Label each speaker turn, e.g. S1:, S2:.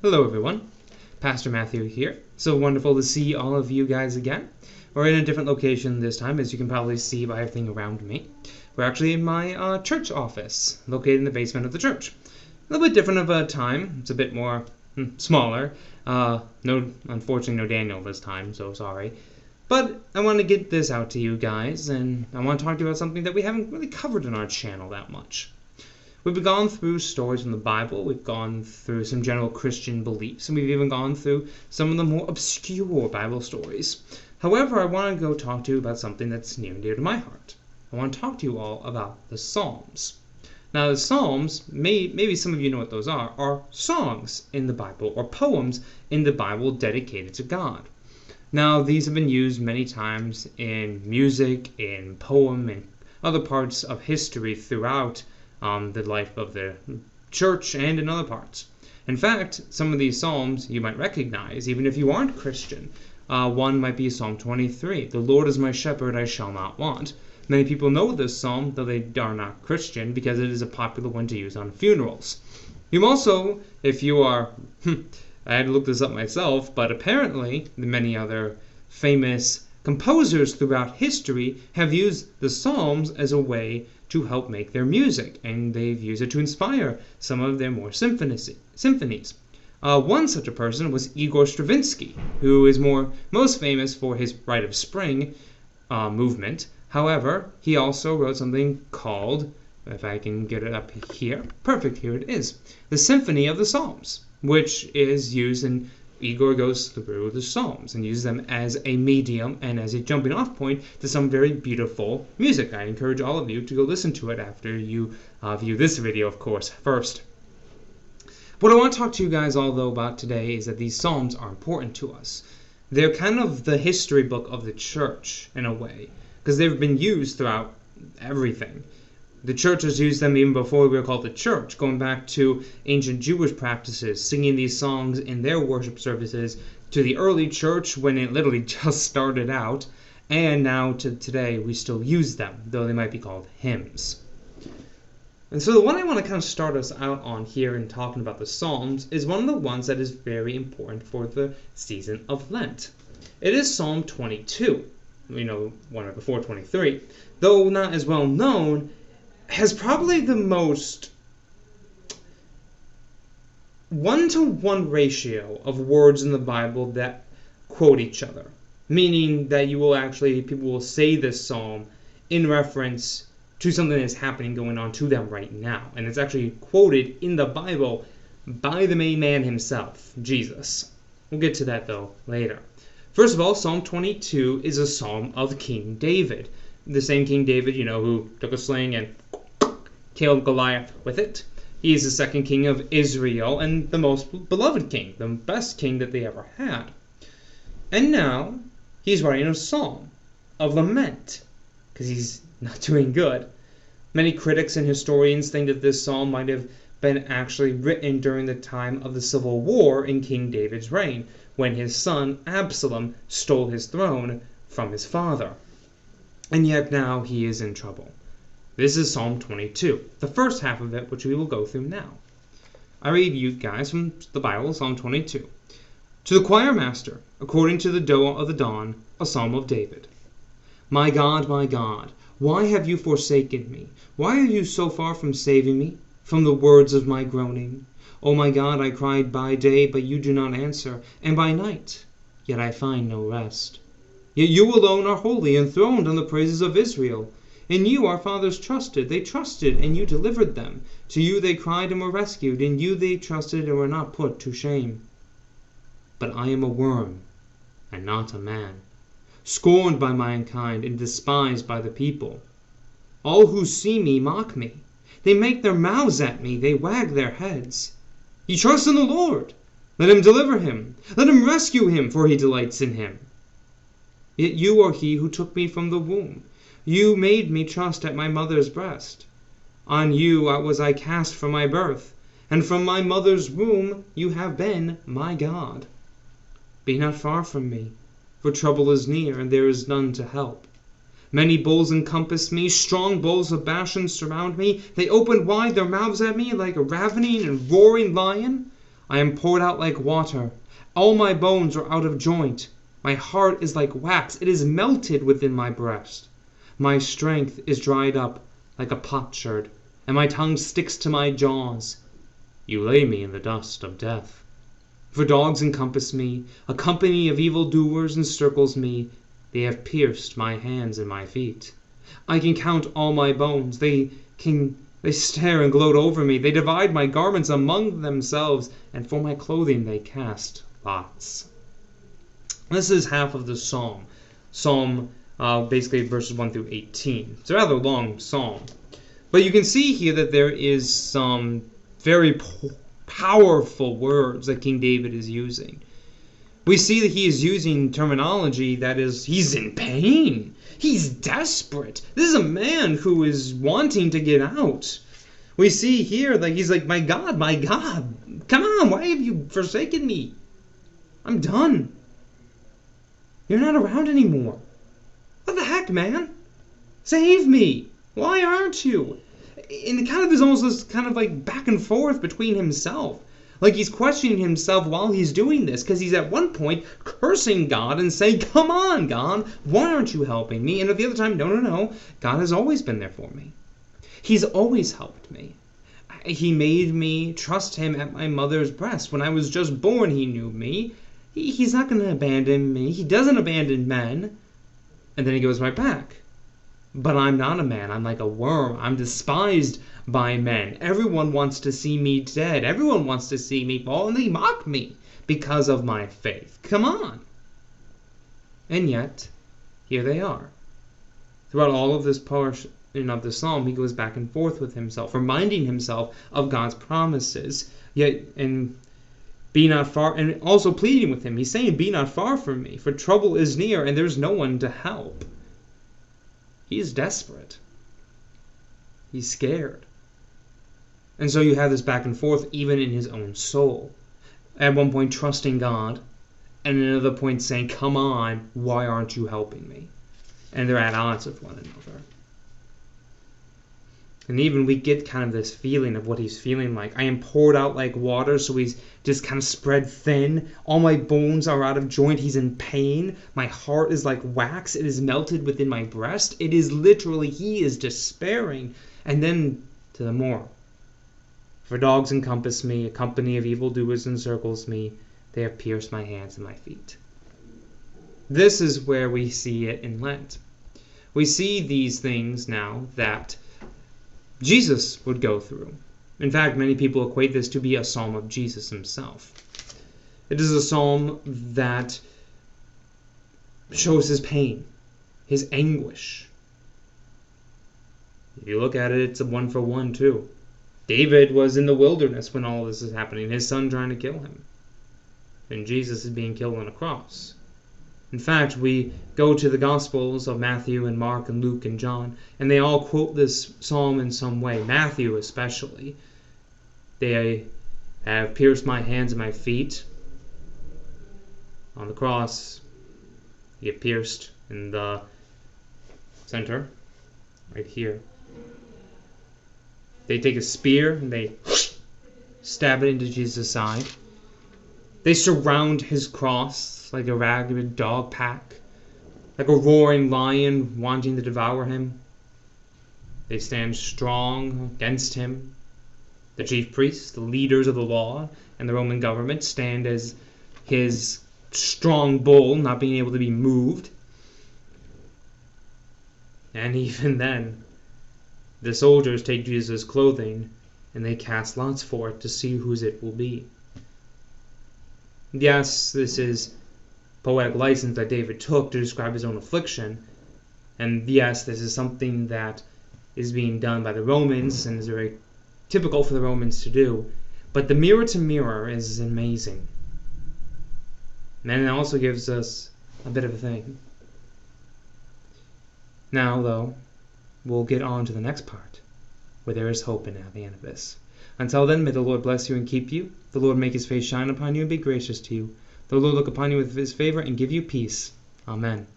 S1: Hello everyone, Pastor Matthew here. So wonderful to see all of you guys again. We're in a different location this time, as you can probably see by everything around me. We're actually in my church office, located in the basement of the church. A little bit different of a time. It's a bit more smaller. Unfortunately, no Daniel this time, so sorry. But I want to get this out to you guys, and I want to talk to you about something that we haven't really covered on our channel that much. We've gone through stories from the Bible, we've gone through some general Christian beliefs, and we've even gone through some of the more obscure Bible stories. However, I want to go talk to you about something that's near and dear to my heart. I want to talk to you all about the Psalms. Now, the Psalms, maybe some of you know what those are songs in the Bible, or poems in the Bible dedicated to God. Now, these have been used many times in music, in poem, and other parts of history throughout the life of the church and in other parts. In fact, some of these psalms you might recognize, even if you aren't Christian. One might be Psalm 23, "The Lord is my shepherd, I shall not want." Many people know this psalm, though they are not Christian, because it is a popular one to use on funerals. You also, if you are, I had to look this up myself, but apparently many other famous composers throughout history have used the Psalms as a way to help make their music, and they've used it to inspire some of their more symphonies. One such a person was Igor Stravinsky, who is most famous for his Rite of Spring movement. However, he also wrote something called, if I can get it up here, perfect, here it is, the Symphony of the Psalms, which is used in Igor goes through the Psalms and uses them as a medium and as a jumping off point to some very beautiful music. I encourage all of you to go listen to it after you view this video, of course, first. What I want to talk to you guys all, though, about today is that these Psalms are important to us. They're kind of the history book of the church, in a way, because they've been used throughout everything. The church has used them even before we were called the church, going back to ancient Jewish practices, singing these songs in their worship services, to the early church when it literally just started out, and now to today we still use them, though they might be called hymns. And so the one I want to kind of start us out on here in talking about the Psalms is one of the ones that is very important for the season of Lent. It is Psalm 22, one right before 23, though not as well known, has probably the most 1-to-1 ratio of words in the Bible that quote each other. Meaning that people will say this psalm in reference to something that's happening, going on to them right now. And it's actually quoted in the Bible by the main man himself, Jesus. We'll get to that, though, later. First of all, Psalm 22 is a psalm of King David. The same King David, who took a sling and killed Goliath with it. He is the second king of Israel and the most beloved king, the best king that they ever had. And now he's writing a psalm of lament because he's not doing good. Many critics and historians think that this psalm might have been actually written during the time of the civil war in King David's reign, when his son Absalom stole his throne from his father. And yet now he is in trouble. This is Psalm 22, the first half of it, which we will go through now. I read you guys from the Bible, Psalm 22. To the choir master, according to the doe of the dawn, a psalm of David. My God, why have you forsaken me? Why are you so far from saving me, from the words of my groaning? O my God, I cried by day, but you do not answer, and by night, yet I find no rest. Yet you alone are holy, enthroned on the praises of Israel. In you our fathers trusted. They trusted, and you delivered them. To you they cried and were rescued. In you they trusted and were not put to shame. But I am a worm, and not a man, scorned by mankind and despised by the people. All who see me mock me. They make their mouths at me. They wag their heads. He trusts in the Lord. Let him deliver him. Let him rescue him, for he delights in him. Yet you are he who took me from the womb. You made me trust at my mother's breast. On you was I cast from my birth, and from my mother's womb you have been my God. Be not far from me, for trouble is near, and there is none to help. Many bulls encompass me, strong bulls of Bashan surround me. They open wide their mouths at me like a ravening and roaring lion. I am poured out like water. All my bones are out of joint. My heart is like wax. It is melted within my breast. My strength is dried up like a potsherd, and my tongue sticks to my jaws. You lay me in the dust of death. For dogs encompass me, a company of evildoers encircles me. They have pierced my hands and my feet. I can count all my bones. They stare and gloat over me. They divide my garments among themselves, and for my clothing they cast lots. This is half of the psalm. Basically verses 1 through 18. It's a rather long psalm. But you can see here that there is some very powerful words that King David is using. We see that he is using terminology that is, he's in pain. He's desperate. This is a man who is wanting to get out. We see here that he's like, my God, come on, why have you forsaken me? I'm done. You're not around anymore. What the heck, man? Save me. Why aren't you? And it kind of is almost this kind of like back and forth between himself. Like he's questioning himself while he's doing this, because he's at one point cursing God and saying, come on, God, why aren't you helping me? And at the other time, no, God has always been there for me. He's always helped me. He made me trust him at my mother's breast. When I was just born, he knew me. He's not going to abandon me. He doesn't abandon men. And then he goes right back. But I'm not a man. I'm like a worm. I'm despised by men. Everyone wants to see me dead. Everyone wants to see me fall, and they mock me because of my faith. Come on. And yet, here they are. Throughout all of this portion of the psalm, he goes back and forth with himself, reminding himself of God's promises, and be not far, and also pleading with him. He's saying, be not far from me, for trouble is near, and there's no one to help. He's desperate. He's scared. And so you have this back and forth even in his own soul. At one point trusting God, and at another point saying, come on, why aren't you helping me? And they're at odds with one another. And even we get kind of this feeling of what he's feeling like. I am poured out like water, so he's just kind of spread thin. All my bones are out of joint. He's in pain. My heart is like wax. It is melted within my breast. It is literally, he is despairing. And then to the moral. For dogs encompass me, a company of evildoers encircles me. They have pierced my hands and my feet. This is where we see it in Lent. We see these things now that Jesus would go through. In fact, many people equate this to be a psalm of Jesus himself. It is a psalm that shows his pain, his anguish. If you look at it, it's a one-for-one too. David was in the wilderness when all this is happening, his son trying to kill him. And Jesus is being killed on a cross. In fact, we go to the Gospels of Matthew and Mark and Luke and John, and they all quote this psalm in some way. Matthew especially. They have pierced my hands and my feet. On the cross, you get pierced in the center, right here. They take a spear and they stab it into Jesus' side. They surround his cross like a rabid dog pack, like a roaring lion wanting to devour him. They stand strong against him. The chief priests, the leaders of the law, and the Roman government stand as his strong bull, not being able to be moved. And even then, the soldiers take Jesus' clothing and they cast lots for it to see whose it will be. Yes, this is poetic license that David took to describe his own affliction. And yes, this is something that is being done by the Romans and is very typical for the Romans to do. But the mirror to mirror is amazing. And it also gives us a bit of a thing. Now, though, we'll get on to the next part, where there is hope in the end of this. Until then, may the Lord bless you and keep you. The Lord make his face shine upon you and be gracious to you. The Lord look upon you with his favor and give you peace. Amen.